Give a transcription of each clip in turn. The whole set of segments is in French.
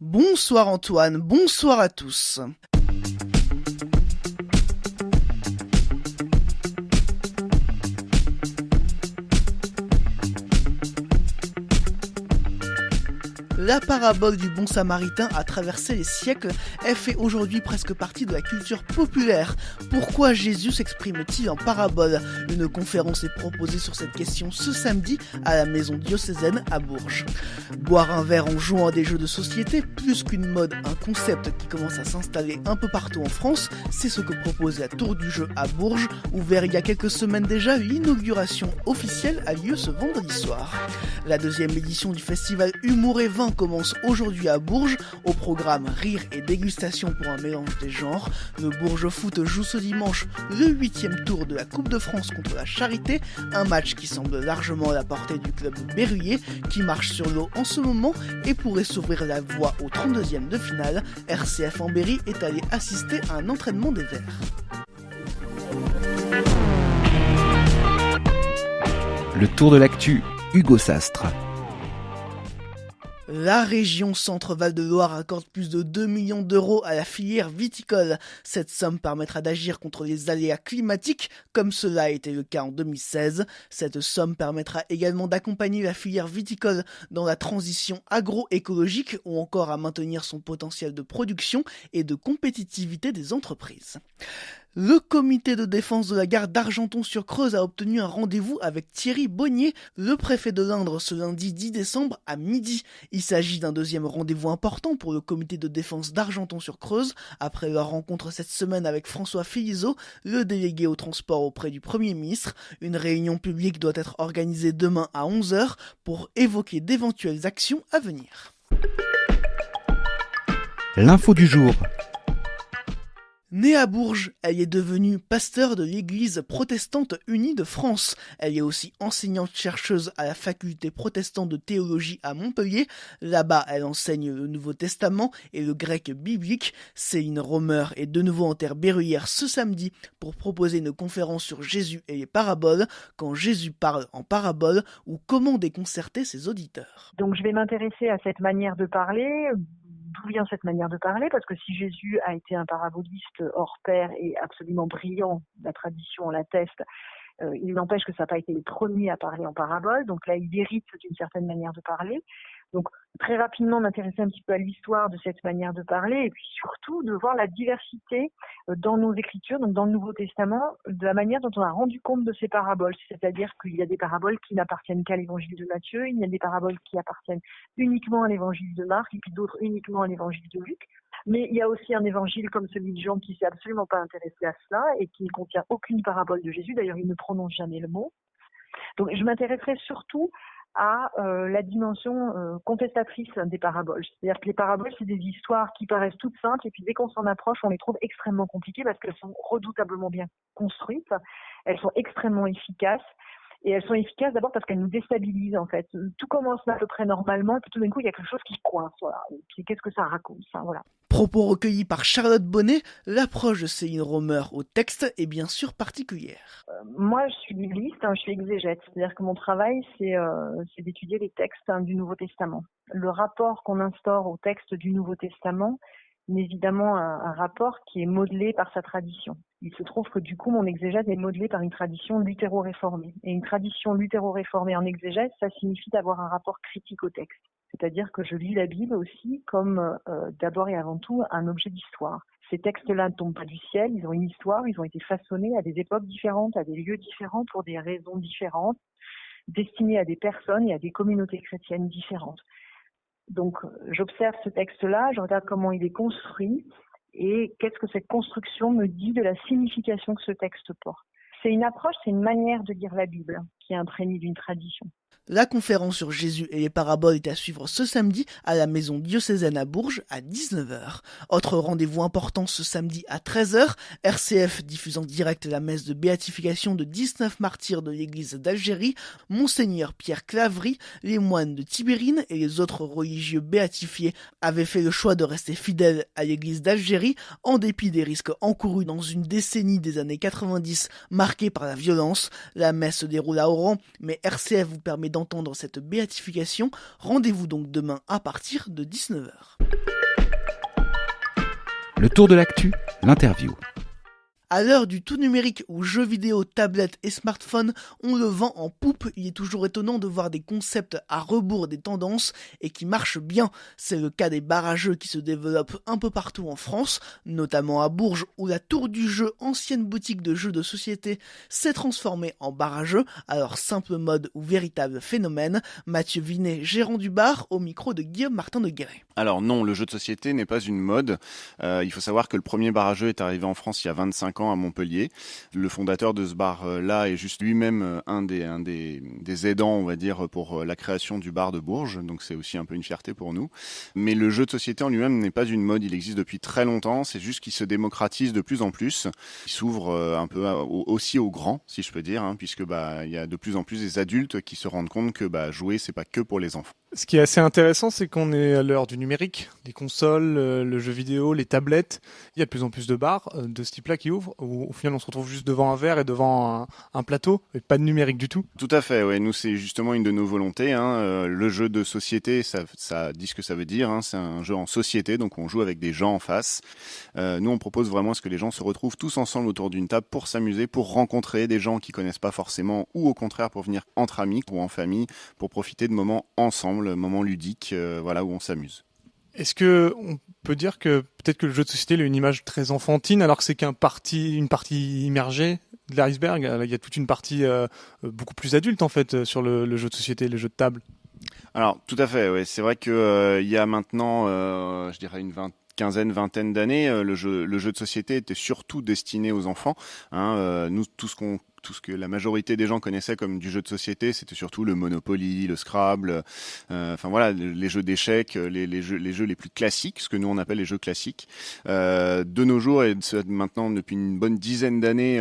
Bonsoir Antoine, bonsoir à tous. La parabole du bon samaritain a traversé les siècles, elle fait aujourd'hui presque partie de la culture populaire. Pourquoi Jésus s'exprime-t-il en parabole? Une conférence est proposée sur cette question ce samedi à la maison diocésaine à Bourges. Boire un verre en jouant à des jeux de société, plus qu'une mode, un concept qui commence à s'installer un peu partout en France, c'est ce que propose la Tour du Jeu à Bourges, ouvert il y a quelques semaines déjà, l'inauguration officielle a lieu ce vendredi soir. La deuxième édition du festival Humour et Vin commence aujourd'hui à Bourges, au programme Rire et dégustation pour un mélange des genres. Le Bourges Foot joue ce dimanche le 8e tour de la Coupe de France contre la Charité, un match qui semble largement à la portée du club berruyer, qui marche sur l'eau en ce moment et pourrait s'ouvrir la voie au 32e de finale. RCF en Berry est allé assister à un entraînement des Verts. Le tour de l'actu, Hugo Sastre. La région Centre-Val de Loire accorde plus de 2 millions d'euros à la filière viticole. Cette somme permettra d'agir contre les aléas climatiques, comme cela a été le cas en 2016. Cette somme permettra également d'accompagner la filière viticole dans la transition agroécologique ou encore à maintenir son potentiel de production et de compétitivité des entreprises. Le comité de défense de la gare d'Argenton-sur-Creuse a obtenu un rendez-vous avec Thierry Bonnier, le préfet de l'Indre, ce lundi 10 décembre à midi. Il s'agit d'un deuxième rendez-vous important pour le comité de défense d'Argenton-sur-Creuse, après leur rencontre cette semaine avec François Philizot, le délégué au transport auprès du Premier ministre. Une réunion publique doit être organisée demain à 11h pour évoquer d'éventuelles actions à venir. L'info du jour. Née à Bourges, elle est devenue pasteur de l'Église protestante unie de France. Elle est aussi enseignante-chercheuse à la faculté protestante de théologie à Montpellier. Là-bas, elle enseigne le Nouveau Testament et le grec biblique. Céline Romer est de nouveau en terre berruyère ce samedi pour proposer une conférence sur Jésus et les paraboles, quand Jésus parle en parabole ou comment déconcerter ses auditeurs. Donc je vais m'intéresser à cette manière de parler. D'où vient cette manière de parler? Parce que si Jésus a été un paraboliste hors pair et absolument brillant, la tradition l'atteste, il n'empêche que ça n'a pas été le premier à parler en parabole. Donc là, il hérite d'une certaine manière de parler. Donc très rapidement m'intéresser un petit peu à l'histoire de cette manière de parler et puis surtout de voir la diversité dans nos écritures, donc dans le Nouveau Testament, de la manière dont on a rendu compte de ces paraboles. C'est-à-dire qu'il y a des paraboles qui n'appartiennent qu'à l'évangile de Matthieu, il y a des paraboles qui appartiennent uniquement à l'évangile de Marc et puis d'autres uniquement à l'évangile de Luc. Mais il y a aussi un évangile comme celui de Jean qui s'est absolument pas intéressé à cela et qui ne contient aucune parabole de Jésus. D'ailleurs, il ne prononce jamais le mot. Donc je m'intéresserai surtout à la dimension contestatrice des paraboles. C'est-à-dire que les paraboles, c'est des histoires qui paraissent toutes simples et puis dès qu'on s'en approche, on les trouve extrêmement compliquées parce qu'elles sont redoutablement bien construites, elles sont extrêmement efficaces. Et elles sont efficaces d'abord parce qu'elles nous déstabilisent en fait. Tout commence à peu près normalement et puis tout d'un coup il y a quelque chose qui coince. Voilà. Qu'est-ce que ça raconte ça, voilà. Propos recueillis par Charlotte Bonnet, l'approche de Céline Romer au texte est bien sûr particulière. Moi je suis bibliste, je suis exégète, c'est-à-dire que mon travail c'est d'étudier les textes du Nouveau Testament. Le rapport qu'on instaure au texte du Nouveau Testament est évidemment un rapport qui est modelé par sa tradition. Il se trouve que du coup, mon exégèse est modelée par une tradition luthéro-réformée. Et une tradition luthéro-réformée en exégèse, ça signifie d'avoir un rapport critique au texte. C'est-à-dire que je lis la Bible aussi comme d'abord et avant tout un objet d'histoire. Ces textes-là ne tombent pas du ciel, ils ont une histoire, ils ont été façonnés à des époques différentes, à des lieux différents, pour des raisons différentes, destinés à des personnes et à des communautés chrétiennes différentes. Donc, j'observe ce texte-là, je regarde comment il est construit et qu'est-ce que cette construction me dit de la signification que ce texte porte. C'est une approche, c'est une manière de lire la Bible qui est imprégnée d'une tradition. La conférence sur Jésus et les paraboles est à suivre ce samedi à la maison diocésaine à Bourges à 19h. Autre rendez-vous important ce samedi à 13h, RCF diffuse en direct la messe de béatification de 19 martyrs de l'église d'Algérie, Monseigneur Pierre Claverie, les moines de Tibérine et les autres religieux béatifiés avaient fait le choix de rester fidèles à l'église d'Algérie en dépit des risques encourus dans une décennie des années 90 marquée par la violence. La messe se déroule à Oran, mais RCF vous permet d'entendre cette béatification. Rendez-vous donc demain à partir de 19h. Le tour de l'actu, l'interview. À l'heure du tout numérique où jeux vidéo, tablettes et smartphones ont le vent en poupe, il est toujours étonnant de voir des concepts à rebours des tendances et qui marchent bien. C'est le cas des bars à jeux qui se développent un peu partout en France, notamment à Bourges où la Tour du Jeu, ancienne boutique de jeux de société, s'est transformée en bar à jeux. Alors simple mode ou véritable phénomène? Mathieu Vinet, gérant du bar, au micro de Guillaume Martin de Guéret. Alors non, le jeu de société n'est pas une mode. Il faut savoir que le premier bar à jeux est arrivé en France il y a 25 ans à Montpellier. Le fondateur de ce bar-là est juste lui-même un des aidants, on va dire, pour la création du bar de Bourges. Donc c'est aussi un peu une fierté pour nous. Mais le jeu de société en lui-même n'est pas une mode. Il existe depuis très longtemps. C'est juste qu'il se démocratise de plus en plus. Il s'ouvre un peu aussi aux grands, si je peux dire, puisque il y a de plus en plus des adultes qui se rendent compte que jouer, c'est pas que pour les enfants. Ce qui est assez intéressant, c'est qu'on est à l'heure du numérique, les consoles, le jeu vidéo, les tablettes. Il y a de plus en plus de bars de ce type-là qui ouvrent, où au final on se retrouve juste devant un verre et devant un plateau, et pas de numérique du tout. Tout à fait, ouais. Nous, c'est justement une de nos volontés. Le jeu de société, ça dit ce que ça veut dire. C'est un jeu en société, donc on joue avec des gens en face. Nous, on propose vraiment à ce que les gens se retrouvent tous ensemble autour d'une table pour s'amuser, pour rencontrer des gens qu'ils connaissent pas forcément, ou au contraire pour venir entre amis ou en famille, pour profiter de moments ensemble, moments ludiques, où on s'amuse. Est-ce que on peut dire que peut-être que le jeu de société a une image très enfantine, alors que c'est une partie immergée de l'iceberg? Il y a toute une partie beaucoup plus adulte en fait sur le jeu de société, le jeu de table. Alors tout à fait, ouais. C'est vrai que il y a maintenant, je dirais vingtaine d'années, le jeu de société était surtout destiné aux enfants. Nous, tout ce que la majorité des gens connaissaient comme du jeu de société, c'était surtout le Monopoly, le Scrabble, les jeux d'échecs, les jeux les plus classiques, ce que nous on appelle les jeux classiques. De nos jours, et maintenant depuis une bonne dizaine d'années,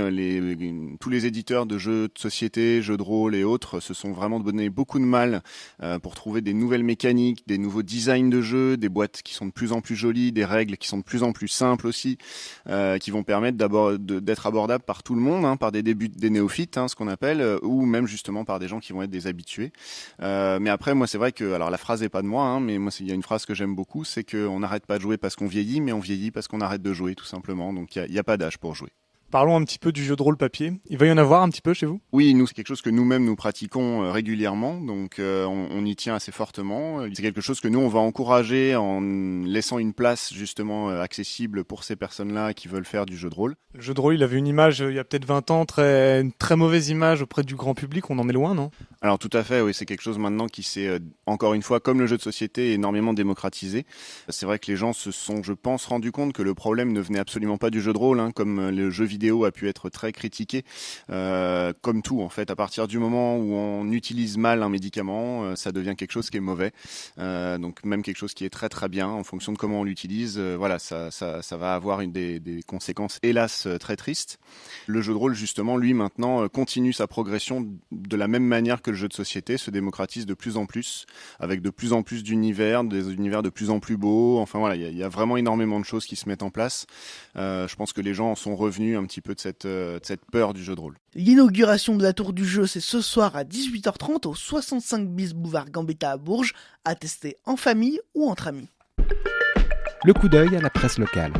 tous les éditeurs de jeux de société, jeux de rôle et autres se sont vraiment donné beaucoup de mal pour trouver des nouvelles mécaniques, des nouveaux designs de jeux, des boîtes qui sont de plus en plus jolies, des règles qui sont de plus en plus simples aussi, qui vont permettre d'être abordables par tout le monde, par des néophytes, ce qu'on appelle, ou même justement par des gens qui vont être des habitués. Mais après, moi, c'est vrai que, alors la phrase n'est pas de moi, mais moi, il y a une phrase que j'aime beaucoup, c'est qu'on n'arrête pas de jouer parce qu'on vieillit, mais on vieillit parce qu'on arrête de jouer, tout simplement. Donc, il n'y a pas d'âge pour jouer. Parlons un petit peu du jeu de rôle papier. Il va y en avoir un petit peu chez vous? Oui, nous, c'est quelque chose que nous-mêmes nous pratiquons régulièrement, donc on y tient assez fortement. C'est quelque chose que nous, on va encourager en laissant une place justement accessible pour ces personnes-là qui veulent faire du jeu de rôle. Le jeu de rôle, il avait une image, il y a peut-être 20 ans, une très mauvaise image auprès du grand public. On en est loin, non? Alors tout à fait, oui, c'est quelque chose maintenant qui s'est, encore une fois, comme le jeu de société, énormément démocratisé. C'est vrai que les gens se sont, je pense, rendus compte que le problème ne venait absolument pas du jeu de rôle, comme le jeu vidéo a pu être très critiqué, comme tout en fait. À partir du moment où on utilise mal un médicament, ça devient quelque chose qui est mauvais. Donc même quelque chose qui est très très bien en fonction de comment on l'utilise. Ça va avoir des conséquences hélas très tristes. Le jeu de rôle justement, lui maintenant continue sa progression de la même manière que le jeu de société, se démocratise de plus en plus, avec de plus en plus d'univers, des univers de plus en plus beaux. Enfin voilà, il y a vraiment énormément de choses qui se mettent en place. Je pense que les gens en sont revenus un petit peu de cette peur du jeu de rôle. L'inauguration de la Tour du Jeu, c'est ce soir à 18h30 au 65 bis boulevard Gambetta à Bourges, à tester en famille ou entre amis. Le coup d'œil à la presse locale.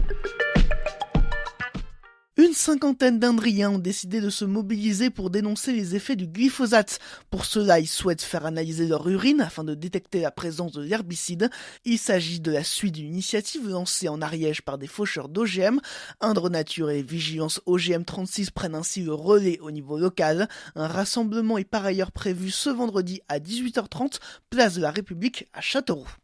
Une cinquantaine d'Indriens ont décidé de se mobiliser pour dénoncer les effets du glyphosate. Pour cela, ils souhaitent faire analyser leur urine afin de détecter la présence de l'herbicide. Il s'agit de la suite d'une initiative lancée en Ariège par des faucheurs d'OGM. Indre Nature et Vigilance OGM 36 prennent ainsi le relais au niveau local. Un rassemblement est par ailleurs prévu ce vendredi à 18h30, place de la République à Châteauroux.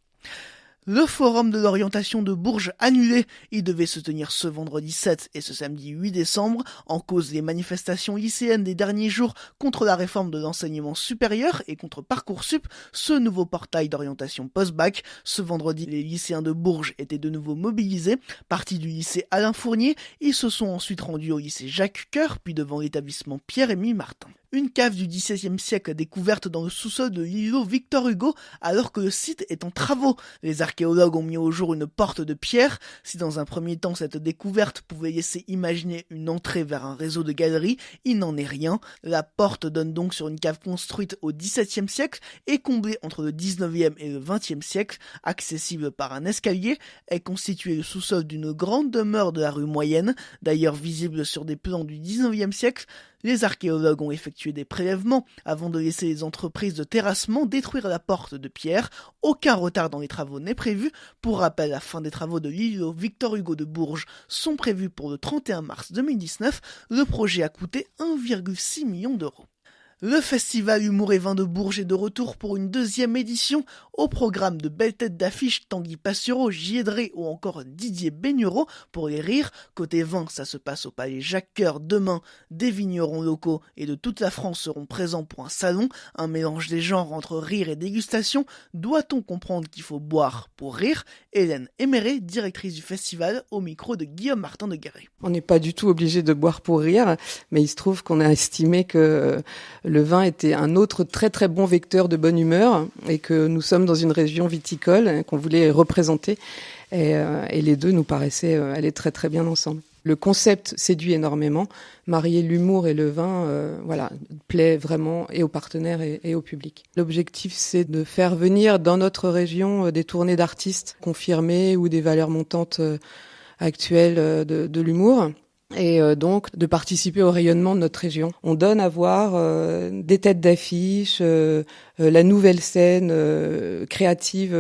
Le forum de l'orientation de Bourges annulé. Il devait se tenir ce vendredi 7 et ce samedi 8 décembre. En cause les manifestations lycéennes des derniers jours contre la réforme de l'enseignement supérieur et contre Parcoursup, ce nouveau portail d'orientation post-bac. Ce vendredi, les lycéens de Bourges étaient de nouveau mobilisés. Partis du lycée Alain Fournier, ils se sont ensuite rendus au lycée Jacques Coeur, puis devant l'établissement Pierre-Émile Martin. Une cave du XVIIe siècle découverte dans le sous-sol de l'îlot Victor Hugo alors que le site est en travaux. Les archéologues ont mis au jour une porte de pierre. Si dans un premier temps cette découverte pouvait laisser imaginer une entrée vers un réseau de galeries, il n'en est rien. La porte donne donc sur une cave construite au XVIIe siècle et comblée entre le XIXe et le XXe siècle, accessible par un escalier. Elle constituait le sous-sol d'une grande demeure de la rue Moyenne, d'ailleurs visible sur des plans du XIXe siècle. Les archéologues ont effectué des prélèvements avant de laisser les entreprises de terrassement détruire la porte de pierre. Aucun retard dans les travaux n'est prévu. Pour rappel, la fin des travaux de l'îlot Victor Hugo de Bourges sont prévus pour le 31 mars 2019. Le projet a coûté 1,6 million d'euros. Le festival Humour et Vin de Bourges est de retour pour une deuxième édition. Au programme de belles têtes d'affiche, Tanguy Passureau, Giedré ou encore Didier Begnureau pour les rires. Côté vin, ça se passe au Palais Jacques-Cœur demain. Des vignerons locaux et de toute la France seront présents pour un salon. Un mélange des genres entre rire et dégustation. Doit-on comprendre qu'il faut boire pour rire? Hélène Éméré, directrice du festival, au micro de Guillaume Martin de Guéret. On n'est pas du tout obligé de boire pour rire, mais il se trouve qu'on a estimé que le vin était un autre très très bon vecteur de bonne humeur et que nous sommes dans une région viticole qu'on voulait représenter et les deux nous paraissaient aller très très bien ensemble. Le concept séduit énormément, marier l'humour et le vin plaît vraiment et aux partenaires et au public. L'objectif c'est de faire venir dans notre région des tournées d'artistes confirmés ou des valeurs montantes actuelles de l'humour. Et donc de participer au rayonnement de notre région. On donne à voir des têtes d'affiche, la nouvelle scène créative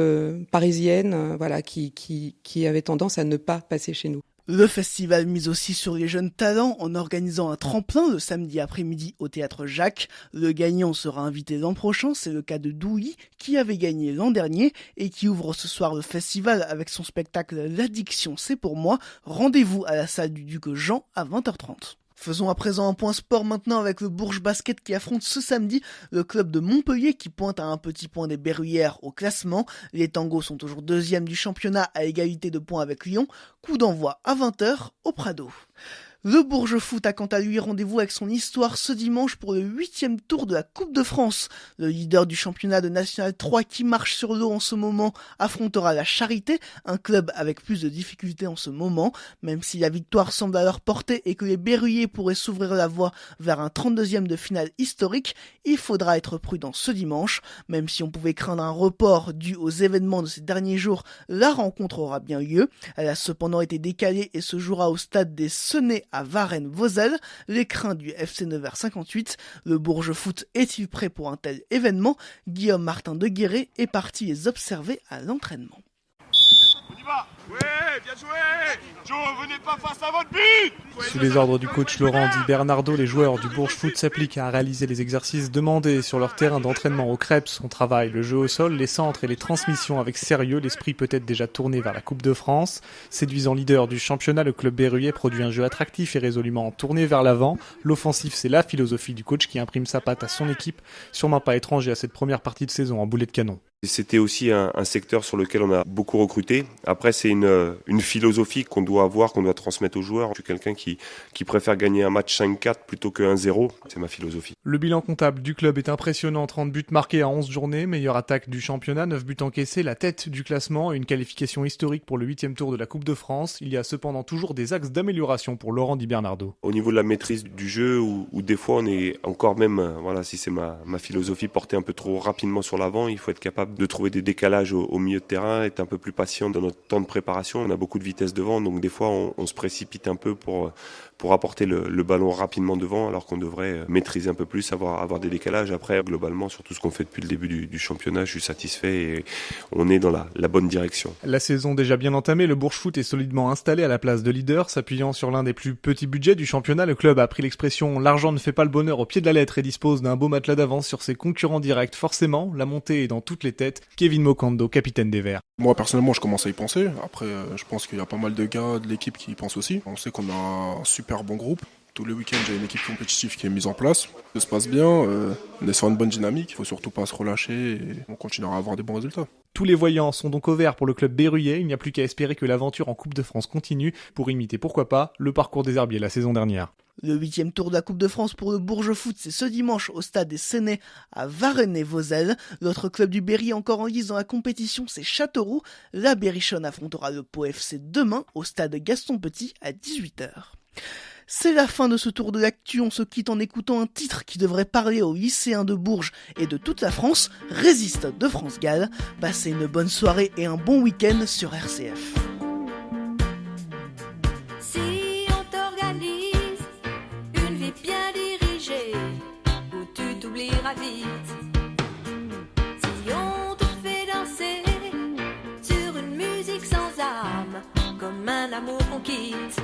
parisienne, qui avait tendance à ne pas passer chez nous. Le festival mise aussi sur les jeunes talents en organisant un tremplin le samedi après-midi au Théâtre Jacques. Le gagnant sera invité l'an prochain, c'est le cas de Douy qui avait gagné l'an dernier et qui ouvre ce soir le festival avec son spectacle L'addiction c'est pour moi. Rendez-vous à la salle du Duc Jean à 20h30. Faisons à présent un point sport maintenant avec le Bourges Basket qui affronte ce samedi le club de Montpellier qui pointe à un petit point des Berruyères au classement. Les Tangos sont toujours deuxième du championnat à égalité de points avec Lyon. Coup d'envoi à 20h au Prado. Le Bourges Foot a quant à lui rendez-vous avec son histoire ce dimanche pour le 8e tour de la Coupe de France. Le leader du championnat de National 3 qui marche sur l'eau en ce moment affrontera la Charité, un club avec plus de difficultés en ce moment. Même si la victoire semble à leur portée et que les Berruyers pourraient s'ouvrir la voie vers un 32e de finale historique, il faudra être prudent ce dimanche. Même si on pouvait craindre un report dû aux événements de ces derniers jours, la rencontre aura bien lieu. Elle a cependant été décalée et se jouera au stade des Sennets à Varennes-Vauzelles, l'écrin du FC Nevers 58. Le Bourges Foot est-il prêt pour un tel événement? Guillaume Martin de Guéret est parti les observer à l'entraînement. On y va. Ouais, bien joué. Joe, venez pas face à votre but. Sous les ordres du coach Laurent Di Bernardo, les joueurs du Bourges Foot s'appliquent à réaliser les exercices demandés sur leur terrain d'entraînement au Crêpes. On travaille le jeu au sol, les centres et les transmissions avec sérieux, l'esprit peut-être déjà tourné vers la Coupe de France. Séduisant leader du championnat, le club berruyer produit un jeu attractif et résolument tourné vers l'avant. L'offensif, c'est la philosophie du coach qui imprime sa patte à son équipe, sûrement pas étranger à cette première partie de saison en boulet de canon. C'était aussi un secteur sur lequel on a beaucoup recruté. Après, c'est une philosophie qu'on doit avoir, qu'on doit transmettre aux joueurs. Je suis quelqu'un qui préfère gagner un match 5-4 plutôt que 1-0. C'est ma philosophie. Le bilan comptable du club est impressionnant. 30 buts marqués à 11 journées, meilleure attaque du championnat, 9 buts encaissés, la tête du classement et une qualification historique pour le 8e tour de la Coupe de France. Il y a cependant toujours des axes d'amélioration pour Laurent Di Bernardo. Au niveau de la maîtrise du jeu, où des fois on est encore même, si c'est ma philosophie, porté un peu trop rapidement sur l'avant, il faut être capable de trouver des décalages au milieu de terrain, être un peu plus patient dans notre temps de préparation. On a beaucoup de vitesse devant, donc des fois on se précipite un peu pour apporter le ballon rapidement devant, alors qu'on devrait maîtriser un peu plus, avoir des décalages. Après, globalement, sur tout ce qu'on fait depuis le début du championnat, je suis satisfait et on est dans la bonne direction. La saison déjà bien entamée, le Bourges Foot est solidement installé à la place de leader. S'appuyant sur l'un des plus petits budgets du championnat, le club a pris l'expression « l'argent ne fait pas le bonheur » au pied de la lettre et dispose d'un beau matelas d'avance sur ses concurrents directs. Forcément, la montée est dans toutes les têtes. Kevin Mokando, capitaine des Verts. Moi personnellement je commence à y penser, après je pense qu'il y a pas mal de gars de l'équipe qui y pensent aussi. On sait qu'on a un super bon groupe, tous les week-ends j'ai une équipe compétitive qui est mise en place, ça se passe bien, on est sur une bonne dynamique, il faut surtout pas se relâcher et on continuera à avoir des bons résultats. Tous les voyants sont donc au vert pour le club berruyer, il n'y a plus qu'à espérer que l'aventure en Coupe de France continue pour imiter pourquoi pas le parcours des Herbiers la saison dernière. Le 8e tour de la Coupe de France pour le Bourges Foot, c'est ce dimanche au stade des Sénais à Varennes-Vauzelles. L'autre club du Berry encore en lice dans la compétition, c'est Châteauroux. La Berrichonne affrontera le Pau FC demain au stade Gaston Petit à 18h. C'est la fin de ce tour de l'actu, on se quitte en écoutant un titre qui devrait parler aux lycéens de Bourges et de toute la France, Résiste de France Gall. Passez une bonne soirée et un bon week-end sur RCF. Si on t'organise une vie bien dirigée, où tu t'oublieras vite, si on te fait danser sur une musique sans âme, comme un amour qu'on quitte,